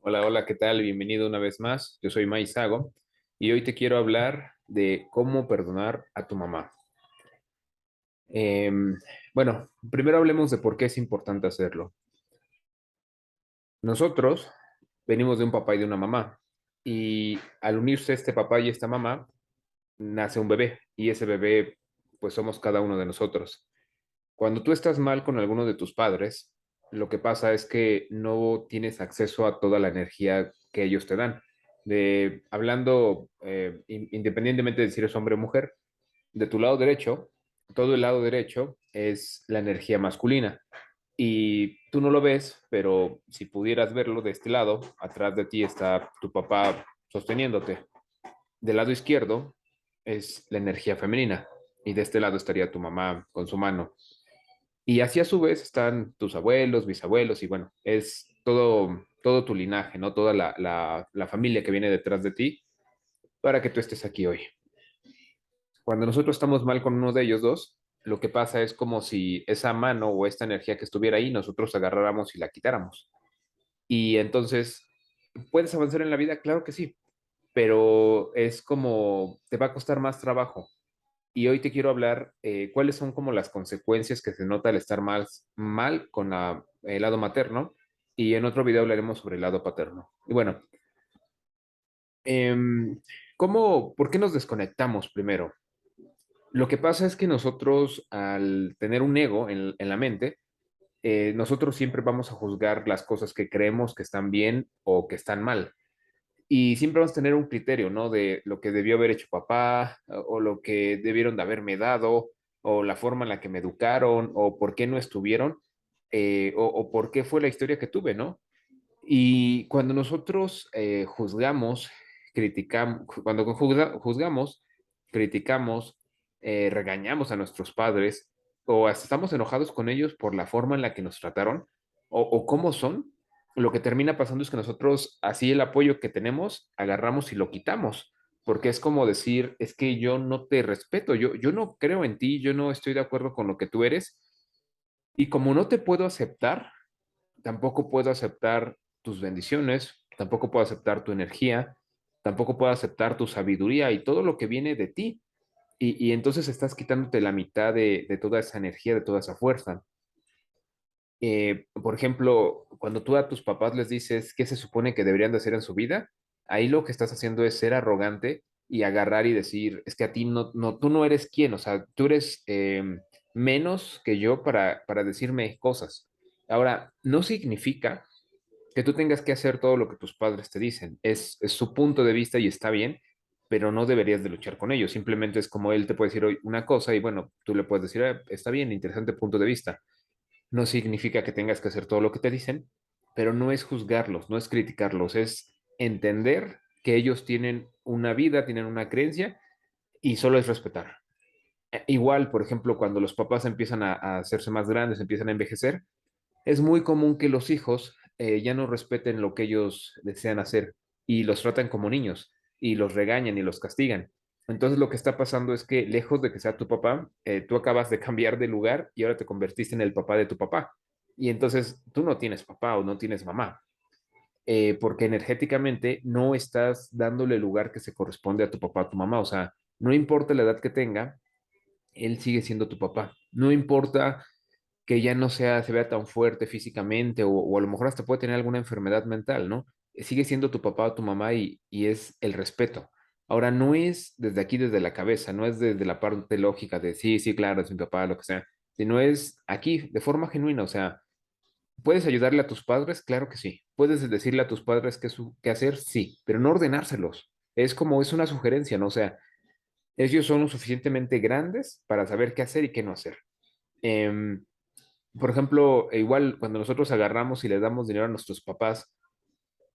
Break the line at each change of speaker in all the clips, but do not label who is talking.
Hola, hola, ¿qué tal? Bienvenido una vez más. Yo soy Mai Sago y hoy te quiero hablar de cómo perdonar a tu mamá. Em, bueno, primero hablemos de por qué es importante hacerlo. Nosotros venimos de un papá y de una mamá y al unirse este papá y esta mamá nace un bebé y ese bebé pues somos cada uno de nosotros. Cuando tú estás mal con alguno de tus padres, lo que pasa es que no tienes acceso a toda la energía que ellos te dan. Hablando independientemente de si eres hombre o mujer, de tu lado derecho, todo el lado derecho es la energía masculina. Y tú no lo ves, pero si pudieras verlo de este lado, atrás de ti está tu papá sosteniéndote. Del lado izquierdo es la energía femenina y de este lado estaría tu mamá con su mano. Y así a su vez están tus abuelos, bisabuelos, y bueno, es todo tu linaje, ¿no? Toda la familia que viene detrás de ti para que tú estés aquí hoy. Cuando nosotros estamos mal con uno de ellos dos, lo que pasa es como si esa mano o esta energía que estuviera ahí, nosotros agarráramos y la quitáramos. Y entonces, ¿puedes avanzar en la vida? Claro que sí, pero es como, te va a costar más trabajo. Y hoy te quiero hablar cuáles son como las consecuencias que se nota al estar mal con el lado materno y en otro video hablaremos sobre el lado paterno. Y bueno, por qué nos desconectamos primero? Lo que pasa es que nosotros al tener un ego en la mente, nosotros siempre vamos a juzgar las cosas que creemos que están bien o que están mal. Y siempre vamos a tener un criterio, ¿no? De lo que debió haber hecho papá, o lo que debieron de haberme dado, o la forma en la que me educaron, o por qué no estuvieron, o por qué fue la historia que tuve, ¿no? Y cuando nosotros juzgamos, criticamos, cuando juzgamos, criticamos, regañamos a nuestros padres, o hasta estamos enojados con ellos por la forma en la que nos trataron, o cómo son, lo que termina pasando es que nosotros, así el apoyo que tenemos, agarramos y lo quitamos, porque es como decir, es que yo no te respeto, yo no creo en ti, yo no estoy de acuerdo con lo que tú eres, y como no te puedo aceptar, tampoco puedo aceptar tus bendiciones, tampoco puedo aceptar tu energía, tampoco puedo aceptar tu sabiduría y todo lo que viene de ti. Y entonces estás quitándote la mitad de toda esa energía, de toda esa fuerza. Por ejemplo, cuando tú a tus papás les dices qué se supone que deberían de hacer en su vida, ahí lo que estás haciendo es ser arrogante y agarrar y decir, es que a ti tú no eres quien, o sea, tú eres menos que yo para decirme cosas. Ahora, no significa que tú tengas que hacer todo lo que tus padres te dicen. Es su punto de vista y está bien, pero no deberías de luchar con ellos. Simplemente es como él te puede decir hoy una cosa y bueno, tú le puedes decir, está bien, interesante punto de vista. No significa que tengas que hacer todo lo que te dicen, pero no es juzgarlos, no es criticarlos, es entender que ellos tienen una vida, tienen una creencia y solo es respetar. Igual, por ejemplo, cuando los papás empiezan a hacerse más grandes, empiezan a envejecer, es muy común que los hijos ya no respeten lo que ellos desean hacer y los tratan como niños y los regañan y los castigan. Entonces lo que está pasando es que lejos de que sea tu papá, tú acabas de cambiar de lugar y ahora te convertiste en el papá de tu papá. Y entonces tú no tienes papá o no tienes mamá, porque energéticamente no estás dándole el lugar que se corresponde a tu papá o tu mamá. O sea, no importa la edad que tenga, él sigue siendo tu papá. No importa que ya no se vea tan fuerte físicamente o a lo mejor hasta puede tener alguna enfermedad mental, ¿no? Sigue siendo tu papá o tu mamá y es el respeto. Ahora, no es desde aquí, desde la cabeza, no es desde la parte lógica de sí, sí, claro, es mi papá, lo que sea, sino es aquí, de forma genuina, o sea, ¿puedes ayudarle a tus padres? Claro que sí. ¿Puedes decirle a tus padres qué hacer? Sí, pero no ordenárselos. Es como, es una sugerencia, ¿no? O sea, ellos son lo suficientemente grandes para saber qué hacer y qué no hacer. Em, por ejemplo, igual cuando nosotros agarramos y le damos dinero a nuestros papás,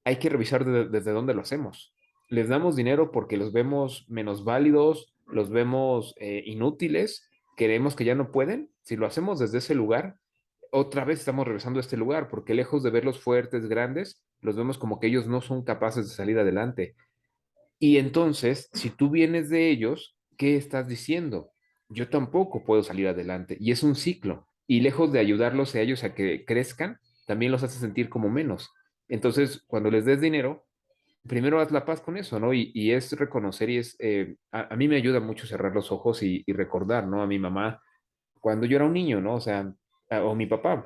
hay que revisar desde dónde lo hacemos. Les damos dinero porque los vemos menos válidos, los vemos inútiles, queremos que ya no pueden. Si lo hacemos desde ese lugar, otra vez estamos regresando a este lugar, porque lejos de verlos fuertes, grandes, los vemos como que ellos no son capaces de salir adelante. Y entonces, si tú vienes de ellos, ¿qué estás diciendo? Yo tampoco puedo salir adelante. Y es un ciclo. Y lejos de ayudarlos a ellos a que crezcan, también los hace sentir como menos. Entonces, cuando les des dinero, primero haz la paz con eso, ¿no? Y es reconocer y es, a mí me ayuda mucho cerrar los ojos y recordar, ¿no? A mi mamá cuando yo era un niño, ¿no? O sea, o mi papá,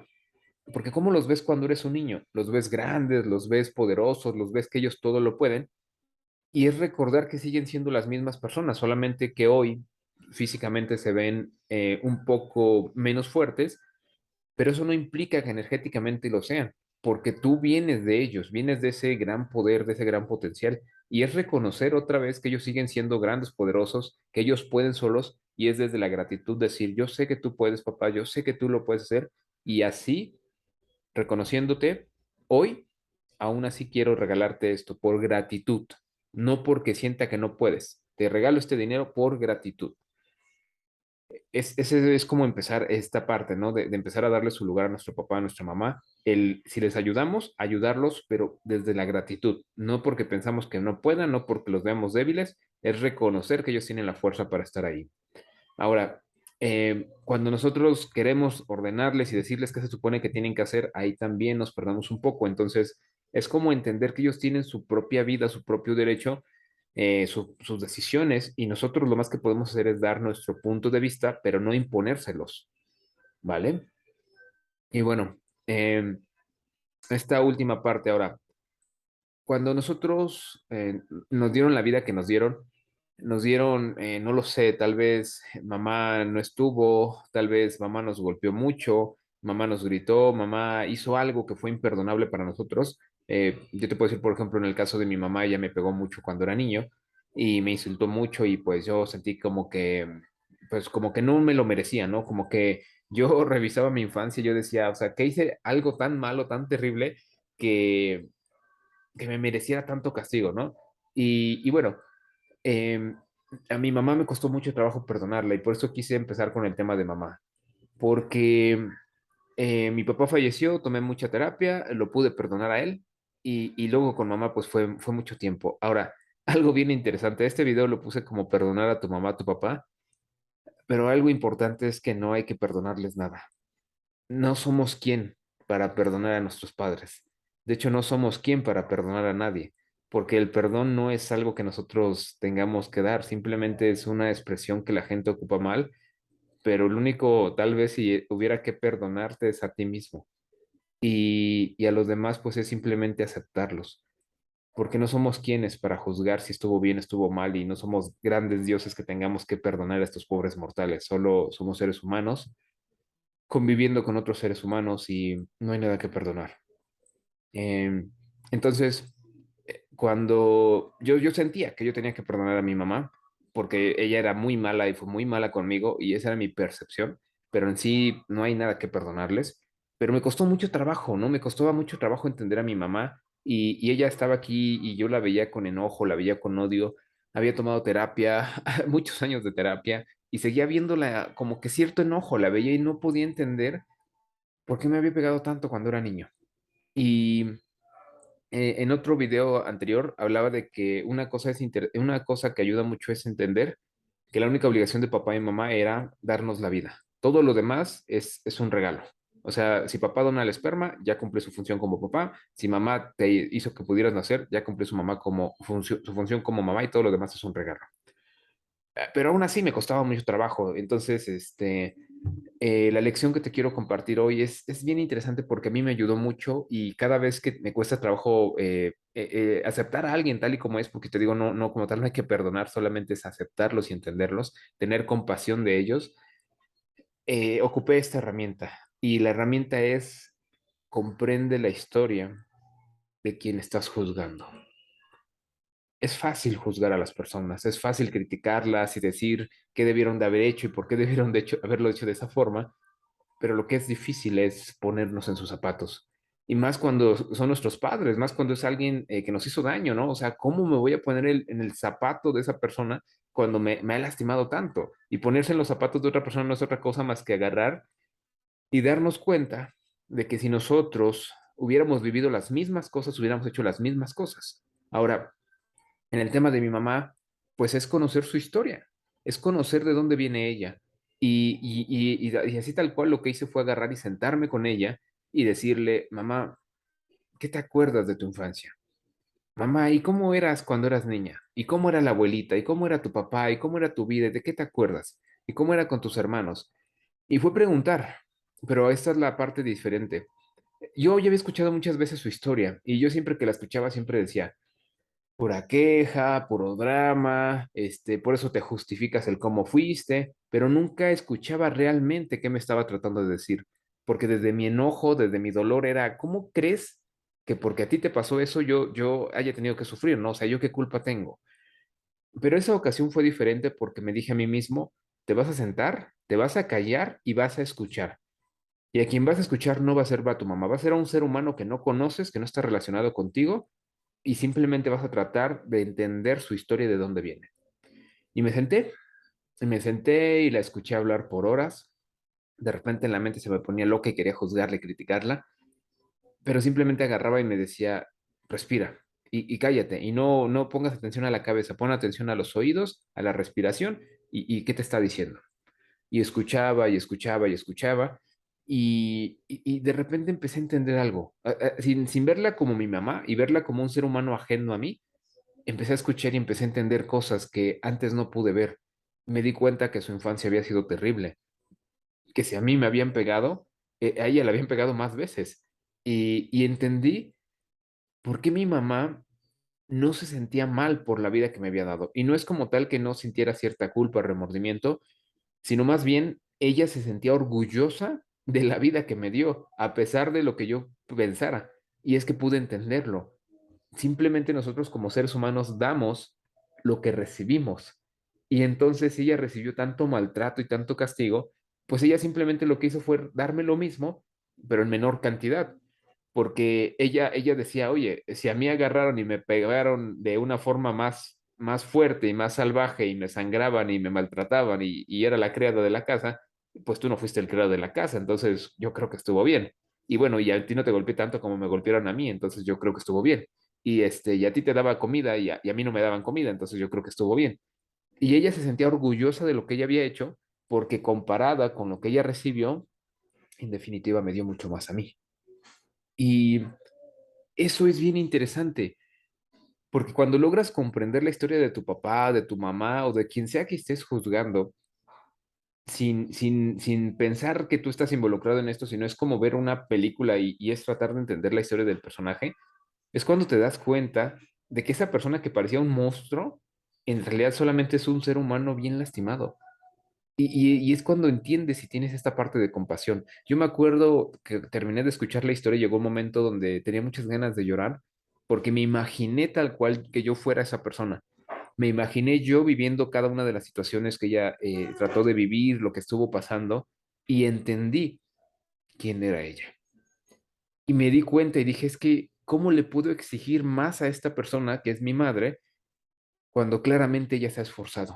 porque ¿cómo los ves cuando eres un niño? Los ves grandes, los ves poderosos, los ves que ellos todo lo pueden, y es recordar que siguen siendo las mismas personas, solamente que hoy físicamente se ven un poco menos fuertes, pero eso no implica que energéticamente lo sean, porque tú vienes de ellos, vienes de ese gran poder, de ese gran potencial, y es reconocer otra vez que ellos siguen siendo grandes, poderosos, que ellos pueden solos, y es desde la gratitud decir, yo sé que tú puedes, papá, yo sé que tú lo puedes hacer, y así, reconociéndote, hoy, aún así quiero regalarte esto por gratitud, no porque sienta que no puedes, te regalo este dinero por gratitud. Ese es como empezar esta parte, ¿no? De empezar a darle su lugar a nuestro papá, a nuestra mamá. Si les ayudamos, ayudarlos, pero desde la gratitud, no porque pensamos que no puedan, no porque los veamos débiles, es reconocer que ellos tienen la fuerza para estar ahí. Ahora, cuando nosotros queremos ordenarles y decirles qué se supone que tienen que hacer, ahí también nos perdemos un poco. Entonces, es como entender que ellos tienen su propia vida, su propio derecho, sus decisiones, y nosotros lo más que podemos hacer es dar nuestro punto de vista, pero no imponérselos, ¿vale? Y bueno, esta última parte ahora, cuando nosotros nos dieron la vida que nos dieron, no lo sé, tal vez mamá no estuvo, tal vez mamá nos golpeó mucho, mamá nos gritó, mamá hizo algo que fue imperdonable para nosotros. Yo te puedo decir, por ejemplo, en el caso de mi mamá, ella me pegó mucho cuando era niño y me insultó mucho y pues yo sentí como que, pues como que no me lo merecía, ¿no? Como que yo revisaba mi infancia y yo decía, o sea, que hice algo tan malo, tan terrible que me mereciera tanto castigo, ¿no? Y bueno, eh, a mi mamá me costó mucho trabajo perdonarla y por eso quise empezar con el tema de mamá, porque mi papá falleció, tomé mucha terapia, lo pude perdonar a él y luego con mamá pues fue mucho tiempo. Ahora, algo bien interesante, este video lo puse como perdonar a tu mamá, a tu papá, pero algo importante es que no hay que perdonarles nada. No somos quien para perdonar a nuestros padres. De hecho, no somos quien para perdonar a nadie, porque el perdón no es algo que nosotros tengamos que dar, simplemente es una expresión que la gente ocupa mal, pero el único, tal vez si hubiera que perdonarte es a ti mismo y a los demás, pues es simplemente aceptarlos, porque no somos quienes para juzgar si estuvo bien, estuvo mal, y no somos grandes dioses que tengamos que perdonar a estos pobres mortales, solo somos seres humanos conviviendo con otros seres humanos y no hay nada que perdonar. Eh, entonces, cuando yo sentía que yo tenía que perdonar a mi mamá, porque ella era muy mala y fue muy mala conmigo, y esa era mi percepción, pero en sí no hay nada que perdonarles. Pero me costó mucho trabajo, ¿no? Me costaba mucho trabajo entender a mi mamá y ella estaba aquí y yo la veía con enojo, la veía con odio. Había tomado terapia, muchos años de terapia, y seguía viéndola como que cierto enojo, la veía y no podía entender por qué me había pegado tanto cuando era niño. Y en otro video anterior hablaba de que una cosa que ayuda mucho es entender que la única obligación de papá y mamá era darnos la vida. Todo lo demás es un regalo. O sea, si papá dona el esperma, ya cumple su función como papá. Si mamá te hizo que pudieras nacer, ya cumple su mamá como su función como mamá, y todo lo demás es un regalo. Pero aún así me costaba mucho trabajo. Entonces, la lección que te quiero compartir hoy es bien interesante porque a mí me ayudó mucho, y cada vez que me cuesta trabajo aceptar a alguien tal y como es, porque te digo, no, no, como tal no hay que perdonar, solamente es aceptarlos y entenderlos, tener compasión de ellos, ocupé esta herramienta, y la herramienta es: comprende la historia de quien estás juzgando. Es fácil juzgar a las personas, es fácil criticarlas y decir qué debieron de haber hecho y por qué debieron de haberlo hecho de esa forma, pero lo que es difícil es ponernos en sus zapatos. Y más cuando son nuestros padres, más cuando es alguien que nos hizo daño, ¿no? O sea, ¿cómo me voy a poner en el zapato de esa persona cuando me ha lastimado tanto? Y ponerse en los zapatos de otra persona no es otra cosa más que agarrar y darnos cuenta de que si nosotros hubiéramos vivido las mismas cosas, hubiéramos hecho las mismas cosas. Ahora, en el tema de mi mamá, pues es conocer su historia, es conocer de dónde viene ella. Y así tal cual lo que hice fue agarrar y sentarme con ella y decirle: mamá, ¿qué te acuerdas de tu infancia? Mamá, ¿y cómo eras cuando eras niña? ¿Y cómo era la abuelita? ¿Y cómo era tu papá? ¿Y cómo era tu vida? ¿De qué te acuerdas? ¿Y cómo era con tus hermanos? Y fue preguntar, pero esta es la parte diferente. Yo ya había escuchado muchas veces su historia y yo siempre que la escuchaba siempre decía, pura queja, puro drama, por eso te justificas el cómo fuiste, pero nunca escuchaba realmente qué me estaba tratando de decir, porque desde mi enojo, desde mi dolor era, ¿cómo crees que porque a ti te pasó eso yo haya tenido que sufrir, ¿no? O sea, ¿yo qué culpa tengo? Pero esa ocasión fue diferente porque me dije a mí mismo, te vas a sentar, te vas a callar y vas a escuchar. Y a quien vas a escuchar no va a ser a tu mamá, va a ser a un ser humano que no conoces, que no está relacionado contigo y simplemente vas a tratar de entender su historia y de dónde viene. Y me senté y la escuché hablar por horas. De repente en la mente se me ponía loca y quería juzgarla y criticarla, pero simplemente agarraba y me decía, respira y cállate y no pongas atención a la cabeza, pon atención a los oídos, a la respiración y qué te está diciendo. Y escuchaba y escuchaba y escuchaba. Y de repente empecé a entender algo, sin verla como mi mamá y verla como un ser humano ajeno a mí, empecé a escuchar y empecé a entender cosas que antes no pude ver. Me di cuenta que su infancia había sido terrible, que si a mí me habían pegado, a ella le habían pegado más veces. Y entendí por qué mi mamá no se sentía mal por la vida que me había dado. Y no es como tal que no sintiera cierta culpa, remordimiento, sino más bien ella se sentía orgullosa de la vida que me dio, a pesar de lo que yo pensara. Y es que pude entenderlo. Simplemente nosotros como seres humanos damos lo que recibimos. Y entonces si ella recibió tanto maltrato y tanto castigo, pues ella simplemente lo que hizo fue darme lo mismo, pero en menor cantidad. Porque ella decía, oye, si a mí agarraron y me pegaron de una forma más fuerte y más salvaje y me sangraban y me maltrataban y era la criada de la casa, pues tú no fuiste el criado de la casa, entonces yo creo que estuvo bien. Y bueno, y a ti no te golpeé tanto como me golpearon a mí, entonces yo creo que estuvo bien y a ti te daba comida y a mí no me daban comida, entonces yo creo que estuvo bien. Y ella se sentía orgullosa de lo que ella había hecho, porque comparada con lo que ella recibió, en definitiva me dio mucho más a mí. Y eso es bien interesante, porque cuando logras comprender la historia de tu papá, de tu mamá o de quien sea que estés juzgando, sin pensar que tú estás involucrado en esto, sino es como ver una película y es tratar de entender la historia del personaje, es cuando te das cuenta de que esa persona que parecía un monstruo, en realidad solamente es un ser humano bien lastimado. Y es cuando entiendes y tienes esta parte de compasión. Yo me acuerdo que terminé de escuchar la historia y llegó un momento donde tenía muchas ganas de llorar porque me imaginé tal cual que yo fuera esa persona. Me imaginé yo viviendo cada una de las situaciones que ella trató de vivir, lo que estuvo pasando, y entendí quién era ella. Y me di cuenta y dije, es que, ¿cómo le puedo exigir más a esta persona que es mi madre cuando claramente ella se ha esforzado?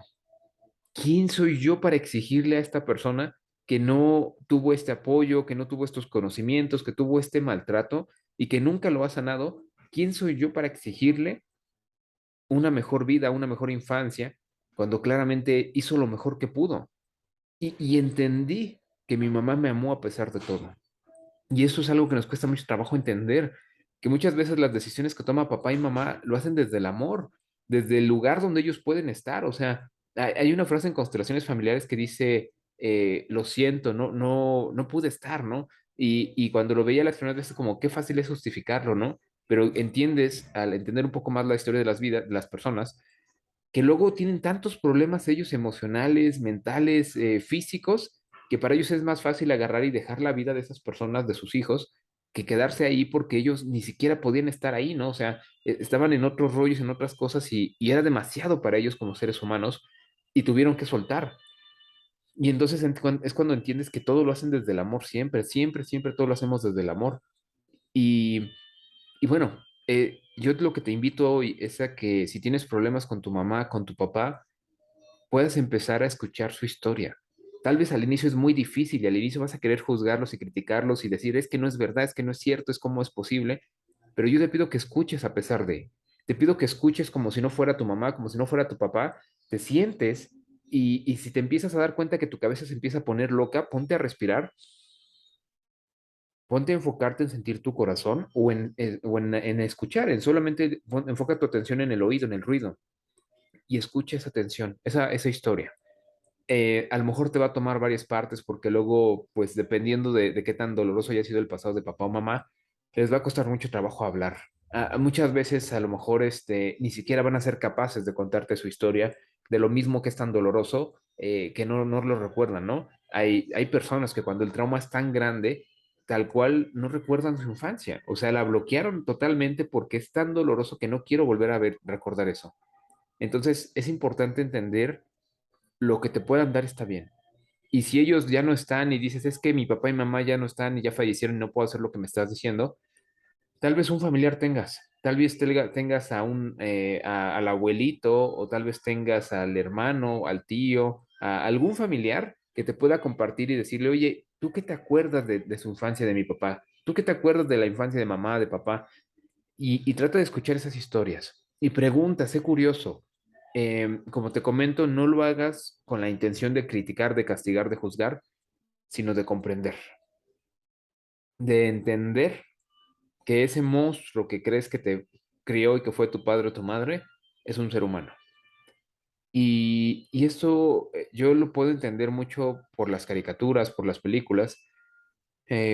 ¿Quién soy yo para exigirle a esta persona que no tuvo este apoyo, que no tuvo estos conocimientos, que tuvo este maltrato y que nunca lo ha sanado? ¿Quién soy yo para exigirle una mejor vida, una mejor infancia, cuando claramente hizo lo mejor que pudo? Y entendí que mi mamá me amó a pesar de todo. Y eso es algo que nos cuesta mucho trabajo entender, que muchas veces las decisiones que toma papá y mamá lo hacen desde el amor, desde el lugar donde ellos pueden estar. O sea, hay una frase en constelaciones familiares que dice, lo siento, no pude estar, ¿no? Y cuando lo veía las primeras veces, como qué fácil es justificarlo, ¿no? Pero entiendes, al entender un poco más la historia de las vidas, de las personas, que luego tienen tantos problemas ellos emocionales, mentales, físicos, que para ellos es más fácil agarrar y dejar la vida de esas personas, de sus hijos, que quedarse ahí porque ellos ni siquiera podían estar ahí, ¿no? O sea, estaban en otros rollos, en otras cosas y era demasiado para ellos como seres humanos y tuvieron que soltar. Y entonces es cuando entiendes que todo lo hacen desde el amor siempre, siempre, siempre todo lo hacemos desde el amor. Y y bueno, yo lo que te invito hoy es a que si tienes problemas con tu mamá, con tu papá, puedas empezar a escuchar su historia. Tal vez al inicio es muy difícil y al inicio vas a querer juzgarlos y criticarlos y decir, es que no es verdad, es que no es cierto, es cómo es posible, pero yo te pido que escuches a pesar de, te pido que escuches como si no fuera tu mamá, como si no fuera tu papá, te sientes y si te empiezas a dar cuenta que tu cabeza se empieza a poner loca, ponte a respirar ponte a enfocarte en sentir tu corazón o en escuchar, en solamente enfoca tu atención en el oído, en el ruido, y escucha esa atención, esa historia. A lo mejor te va a tomar varias partes porque luego, pues dependiendo de qué tan doloroso haya sido el pasado de papá o mamá, les va a costar mucho trabajo hablar. Muchas veces a lo mejor ni siquiera van a ser capaces de contarte su historia de lo mismo que es tan doloroso, que no lo recuerdan, ¿no? Hay personas que cuando el trauma es tan grande, tal cual no recuerdan su infancia, o sea, la bloquearon totalmente porque es tan doloroso que no quiero volver a recordar eso. Entonces es importante entender lo que te puedan dar está bien. Y si ellos ya no están y dices, es que mi papá y mamá ya no están y ya fallecieron y no puedo hacer lo que me estás diciendo, tal vez un familiar tengas, tal vez tengas al abuelito o tal vez tengas al hermano, al tío, a algún familiar que te pueda compartir y decirle, oye, ¿tú qué te acuerdas de su infancia de mi papá? ¿Tú qué te acuerdas de la infancia de mamá, de papá? Y trata de escuchar esas historias y pregunta, sé curioso. Como te comento, no lo hagas con la intención de criticar, de castigar, de juzgar, sino de comprender, de entender que ese monstruo que crees que te crió y que fue tu padre o tu madre es un ser humano. Y esto yo lo puedo entender mucho por las caricaturas, por las películas.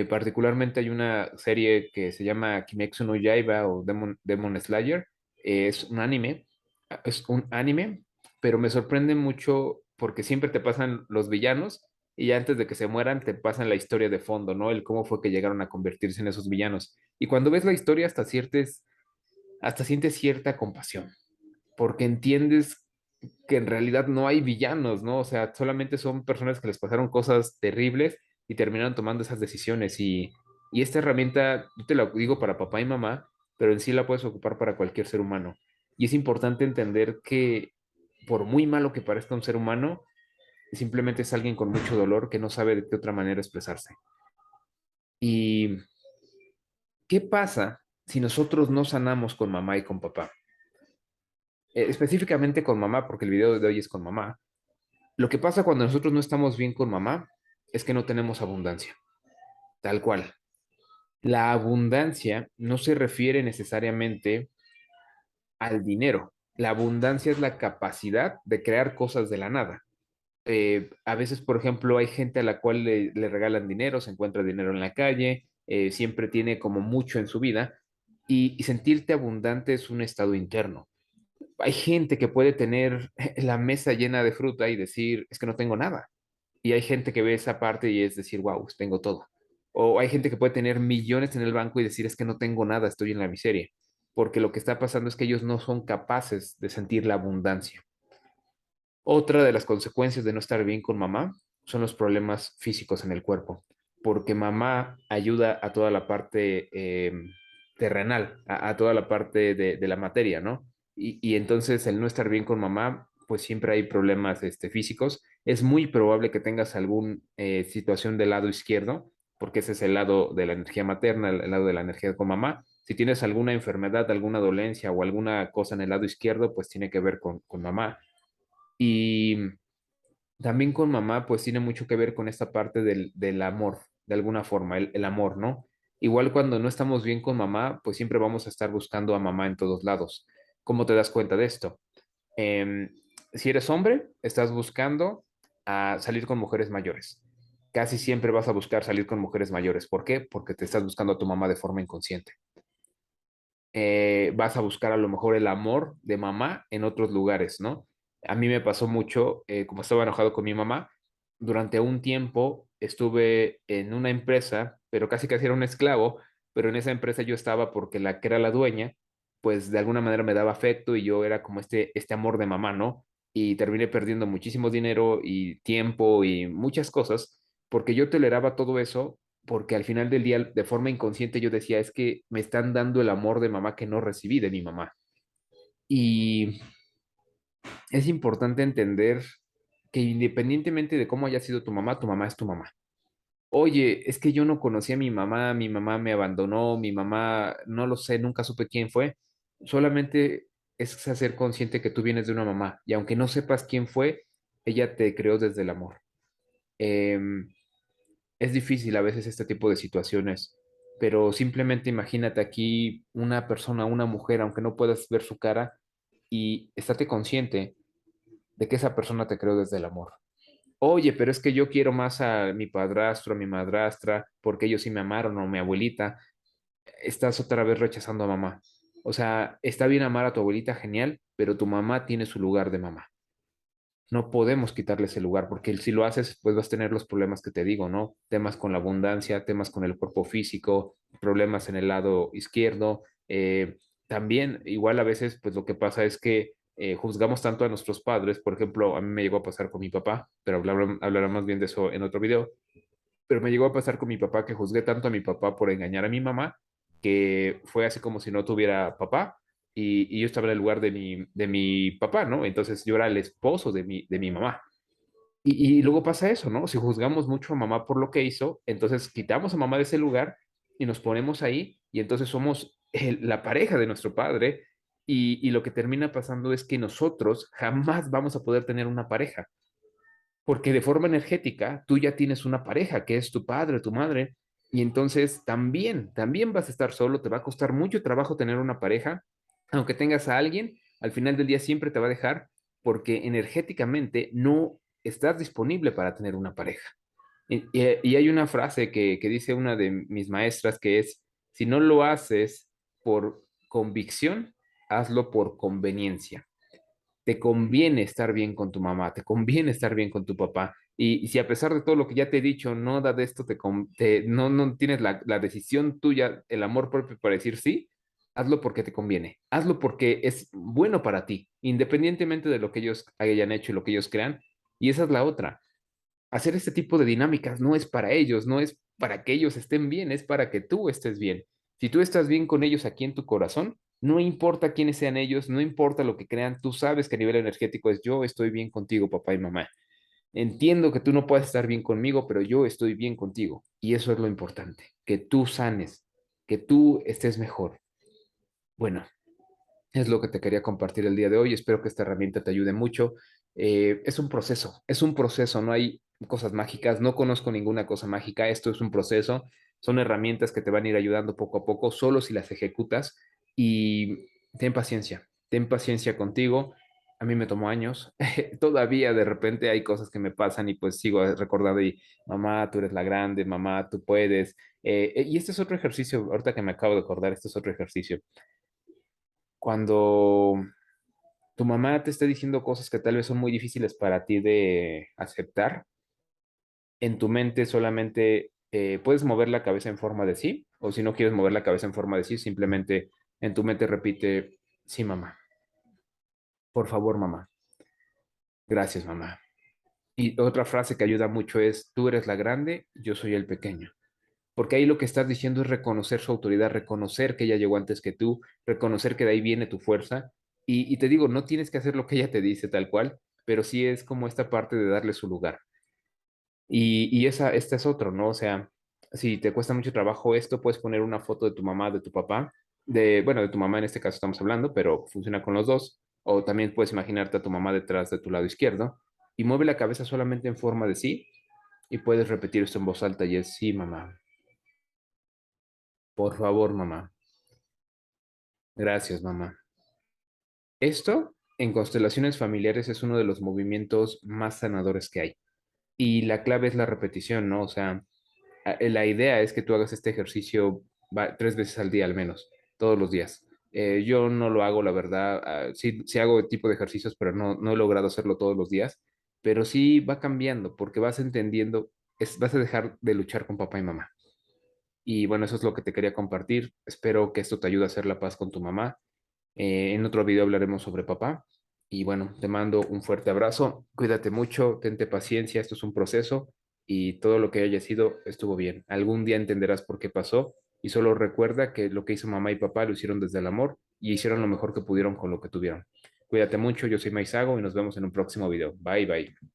Particularmente hay una serie que se llama Kimetsu no Yaiba o Demon Slayer. Es un anime, pero me sorprende mucho porque siempre te pasan los villanos y antes de que se mueran te pasan la historia de fondo, ¿no? El cómo fue que llegaron a convertirse en esos villanos. Y cuando ves la historia hasta sientes cierta compasión, porque entiendes que en realidad no hay villanos, ¿no? O sea, solamente son personas que les pasaron cosas terribles y terminaron tomando esas decisiones. Y esta herramienta, yo te la digo para papá y mamá, pero en sí la puedes ocupar para cualquier ser humano. Y es importante entender que por muy malo que parezca un ser humano, simplemente es alguien con mucho dolor que no sabe de qué otra manera expresarse. ¿Y qué pasa si nosotros no sanamos con mamá y con papá? Específicamente con mamá, porque el video de hoy es con mamá. Lo que pasa cuando nosotros no estamos bien con mamá es que no tenemos abundancia, tal cual. La abundancia no se refiere necesariamente al dinero. La abundancia es la capacidad de crear cosas de la nada. A veces, por ejemplo, hay gente a la cual le regalan dinero, se encuentra dinero en la calle, siempre tiene como mucho en su vida y sentirte abundante es un estado interno. Hay gente que puede tener la mesa llena de fruta y decir, es que no tengo nada. Y hay gente que ve esa parte y es decir, wow, tengo todo. O hay gente que puede tener millones en el banco y decir, es que no tengo nada, estoy en la miseria. Porque lo que está pasando es que ellos no son capaces de sentir la abundancia. Otra de las consecuencias de no estar bien con mamá son los problemas físicos en el cuerpo, porque mamá ayuda a toda la parte terrenal, a toda la parte de la materia, ¿no? Y entonces el no estar bien con mamá, pues siempre hay problemas físicos. Es muy probable que tengas alguna situación del lado izquierdo, porque ese es el lado de la energía materna, el lado de la energía con mamá. Si tienes alguna enfermedad, alguna dolencia o alguna cosa en el lado izquierdo, pues tiene que ver con mamá. Y también con mamá, pues tiene mucho que ver con esta parte del amor, de alguna forma, el amor, ¿no? Igual cuando no estamos bien con mamá, pues siempre vamos a estar buscando a mamá en todos lados. ¿Cómo te das cuenta de esto? Em, si eres hombre, estás buscando a salir con mujeres mayores. Casi siempre vas a buscar salir con mujeres mayores. ¿Por qué? Porque te estás buscando a tu mamá de forma inconsciente. Vas a buscar a lo mejor el amor de mamá en otros lugares, ¿no? A mí me pasó mucho, como estaba enojado con mi mamá, durante un tiempo estuve en una empresa, pero casi casi era un esclavo, pero en esa empresa yo estaba porque la que era la dueña, pues de alguna manera me daba afecto y yo era como este amor de mamá, ¿no? Y terminé perdiendo muchísimo dinero y tiempo y muchas cosas porque yo toleraba todo eso porque al final del día, de forma inconsciente, yo decía, es que me están dando el amor de mamá que no recibí de mi mamá. Y es importante entender que independientemente de cómo haya sido tu mamá es tu mamá. Oye, es que yo no conocí a mi mamá me abandonó, mi mamá, no lo sé, nunca supe quién fue. Solamente es hacer consciente que tú vienes de una mamá y aunque no sepas quién fue, ella te creó desde el amor. Es difícil a veces este tipo de situaciones pero simplemente imagínate aquí una persona, una mujer, aunque no puedas ver su cara, y estate consciente de que esa persona te creó desde el amor. Oye, pero es que yo quiero más a mi padrastro, a mi madrastra, porque ellos sí me amaron, o mi abuelita. Estás otra vez rechazando a mamá. O sea, está bien amar a tu abuelita, genial, pero tu mamá tiene su lugar de mamá. No podemos quitarle ese lugar, porque si lo haces, pues vas a tener los problemas que te digo, ¿no? Temas con la abundancia, temas con el cuerpo físico, problemas en el lado izquierdo. También, igual a veces, pues lo que pasa es que juzgamos tanto a nuestros padres. Por ejemplo, a mí me llegó a pasar con mi papá, pero hablará más bien de eso en otro video. Pero me llegó a pasar con mi papá que juzgué tanto a mi papá por engañar a mi mamá, que fue así como si no tuviera papá y yo estaba en el lugar de mi papá, ¿no? Entonces yo era el esposo de mi mamá. Y luego pasa eso, ¿no? Si juzgamos mucho a mamá por lo que hizo, entonces quitamos a mamá de ese lugar y nos ponemos ahí y entonces somos la pareja de nuestro padre y lo que termina pasando es que nosotros jamás vamos a poder tener una pareja porque de forma energética tú ya tienes una pareja que es tu padre, tu madre, y entonces también vas a estar solo, te va a costar mucho trabajo tener una pareja, aunque tengas a alguien, al final del día siempre te va a dejar porque energéticamente no estás disponible para tener una pareja. Y hay una frase que dice una de mis maestras que es, si no lo haces por convicción, hazlo por conveniencia. Te conviene estar bien con tu mamá, te conviene estar bien con tu papá. Y si a pesar de todo lo que ya te he dicho, no da de esto, no tienes la decisión tuya, el amor propio para decir sí, hazlo porque te conviene, hazlo porque es bueno para ti, independientemente de lo que ellos hayan hecho y lo que ellos crean. Y esa es la otra. Hacer este tipo de dinámicas no es para ellos, no es para que ellos estén bien, es para que tú estés bien. Si tú estás bien con ellos aquí en tu corazón, no importa quiénes sean ellos, no importa lo que crean, tú sabes que a nivel energético es yo estoy bien contigo, papá y mamá. Entiendo que tú no puedes estar bien conmigo, pero yo estoy bien contigo. Y eso es lo importante, que tú sanes, que tú estés mejor. Bueno, es lo que te quería compartir el día de hoy. Espero que esta herramienta te ayude mucho. Es un proceso, no hay cosas mágicas, no conozco ninguna cosa mágica, esto es un proceso, son herramientas que te van a ir ayudando poco a poco, solo si las ejecutas y ten paciencia contigo. A mí me tomó años, todavía de repente hay cosas que me pasan y pues sigo recordando y mamá, tú eres la grande, mamá, tú puedes. Y este es otro ejercicio, ahorita que me acabo de acordar, este es otro ejercicio cuando tu mamá te esté diciendo cosas que tal vez son muy difíciles para ti de aceptar, en tu mente solamente puedes mover la cabeza en forma de sí, o si no quieres mover la cabeza en forma de sí, simplemente en tu mente repite, sí, mamá, por favor, mamá, gracias, mamá. Y otra frase que ayuda mucho es, tú eres la grande, yo soy el pequeño. Porque ahí lo que estás diciendo es reconocer su autoridad, reconocer que ella llegó antes que tú, reconocer que de ahí viene tu fuerza. Y te digo, no tienes que hacer lo que ella te dice tal cual, pero sí es como esta parte de darle su lugar. Esta es otro, ¿no? O sea, si te cuesta mucho trabajo esto, puedes poner una foto de tu mamá, de tu papá, bueno, de tu mamá en este caso estamos hablando, pero funciona con los dos. O también puedes imaginarte a tu mamá detrás de tu lado izquierdo y mueve la cabeza solamente en forma de sí y puedes repetir esto en voz alta y es sí, mamá. Por favor, mamá. Gracias, mamá. Esto en constelaciones familiares es uno de los movimientos más sanadores que hay. Y la clave es la repetición, ¿no? O sea, la idea es que tú hagas este ejercicio 3 veces al día al menos, todos los días. Yo no lo hago, la verdad. Sí hago tipo de ejercicios, pero no he logrado hacerlo todos los días. Pero sí va cambiando porque vas entendiendo, vas a dejar de luchar con papá y mamá. Y bueno, eso es lo que te quería compartir. Espero que esto te ayude a hacer la paz con tu mamá. En otro video hablaremos sobre papá. Y bueno, te mando un fuerte abrazo. Cuídate mucho, tente paciencia, esto es un proceso y todo lo que haya sido estuvo bien. Algún día entenderás por qué pasó y solo recuerda que lo que hizo mamá y papá lo hicieron desde el amor y hicieron lo mejor que pudieron con lo que tuvieron. Cuídate mucho, yo soy Maizago y nos vemos en un próximo video. Bye bye.